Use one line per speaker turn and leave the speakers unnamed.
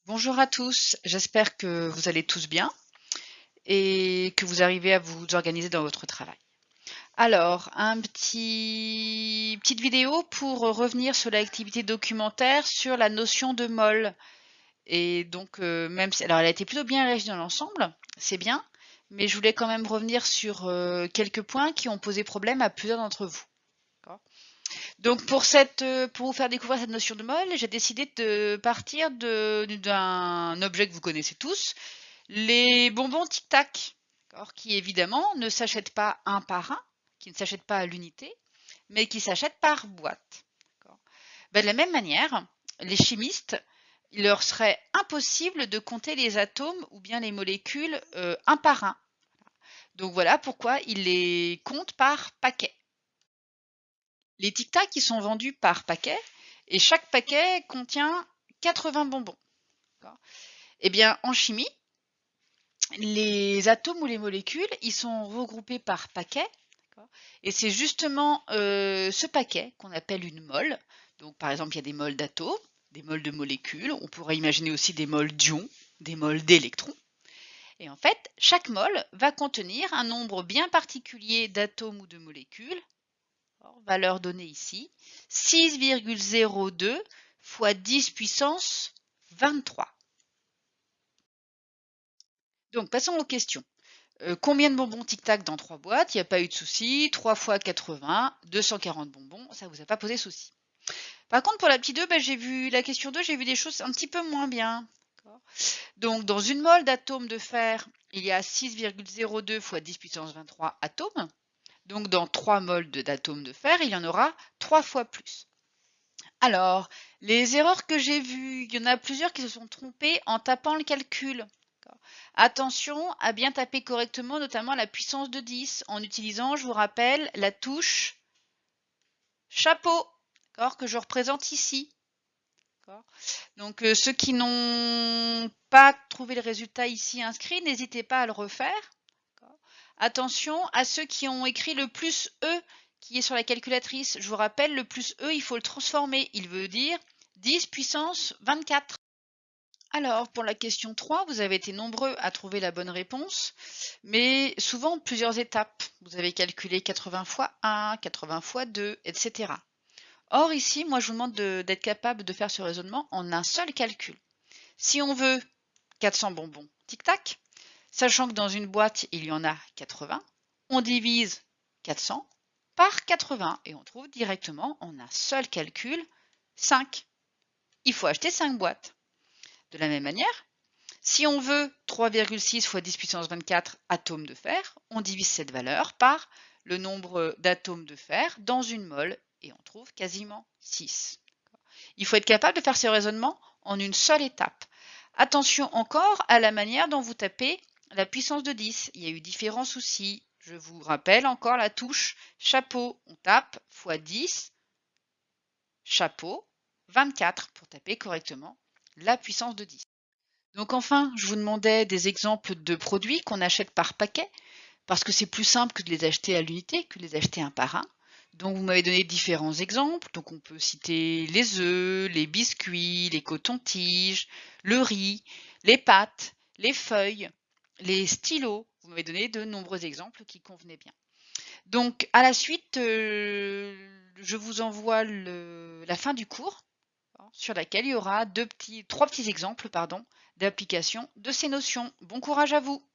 Bonjour à tous, j'espère que vous allez tous bien et que vous arrivez à vous organiser dans votre travail. Alors, petite vidéo pour revenir sur l'activité documentaire sur la notion de mol. Et donc, même si, alors elle a été plutôt bien régie dans l'ensemble, c'est bien, mais je voulais quand même revenir sur quelques points qui ont posé problème à plusieurs d'entre vous. D'accord. Donc pour vous faire découvrir cette notion de mol, j'ai décidé de partir d'un objet que vous connaissez tous, les bonbons Tic Tac, qui évidemment ne s'achètent pas un par un, qui ne s'achètent pas à l'unité, mais qui s'achètent par boîte. De la même manière, les chimistes, il leur serait impossible de compter les atomes ou bien les molécules un par un. Donc voilà pourquoi ils les comptent par paquet. Les Tic Tac qui sont vendus par paquet et chaque paquet contient 80 bonbons. Eh bien, en chimie, les atomes ou les molécules, ils sont regroupés par paquets. Et c'est justement ce paquet qu'on appelle une mole. Donc, par exemple, il y a des moles d'atomes, des moles de molécules. On pourrait imaginer aussi des moles d'ions, des moles d'électrons. Et en fait, chaque mole va contenir un nombre bien particulier d'atomes ou de molécules. Valeur donnée ici, 6,02 fois 10 puissance 23. Donc, passons aux questions. Combien de bonbons Tic Tac dans 3 boîtes? Il n'y a pas eu de souci. 3 fois 80, 240 bonbons, ça vous a pas posé souci. Par contre, pour la petite 2, j'ai vu la question 2, j'ai vu des choses un petit peu moins bien. Donc, dans une mole d'atomes de fer, il y a 6,02 fois 10 puissance 23 atomes. Donc, dans 3 moles d'atomes de fer, il y en aura 3 fois plus. Alors, les erreurs que j'ai vues, il y en a plusieurs qui se sont trompés en tapant le calcul. Attention à bien taper correctement, notamment la puissance de 10, en utilisant, je vous rappelle, la touche chapeau, que je représente ici. Donc ceux qui n'ont pas trouvé le résultat ici inscrit, n'hésitez pas à le refaire. Attention à ceux qui ont écrit le plus E qui est sur la calculatrice. Je vous rappelle, le plus E, il faut le transformer. Il veut dire 10 puissance 24. Alors, pour la question 3, vous avez été nombreux à trouver la bonne réponse, mais souvent plusieurs étapes. Vous avez calculé 80 fois 1, 80 fois 2, etc. Or, ici, moi, je vous demande d'être capable de faire ce raisonnement en un seul calcul. Si on veut 400 bonbons tic-tac, sachant que dans une boîte, il y en a 80, on divise 400 par 80 et on trouve directement en un seul calcul 5. Il faut acheter 5 boîtes. De la même manière, si on veut 3,6 fois 10 puissance 24 atomes de fer, on divise cette valeur par le nombre d'atomes de fer dans une mole et on trouve quasiment 6. Il faut être capable de faire ce raisonnement en une seule étape. Attention encore à la manière dont vous tapez la puissance de 10. Il y a eu différents soucis. Je vous rappelle encore la touche chapeau. On tape x 10 chapeau 24 pour taper correctement la puissance de 10. Donc enfin, je vous demandais des exemples de produits qu'on achète par paquet, parce que c'est plus simple que de les acheter à l'unité, que de les acheter un par un. Donc vous m'avez donné différents exemples, donc on peut citer les œufs, les biscuits, les cotons-tiges, le riz, les pâtes, les feuilles, les stylos. Vous m'avez donné de nombreux exemples qui convenaient bien. Donc à la suite, je vous envoie la fin du cours sur laquelle il y aura trois petits exemples d'application de ces notions. Bon courage à vous!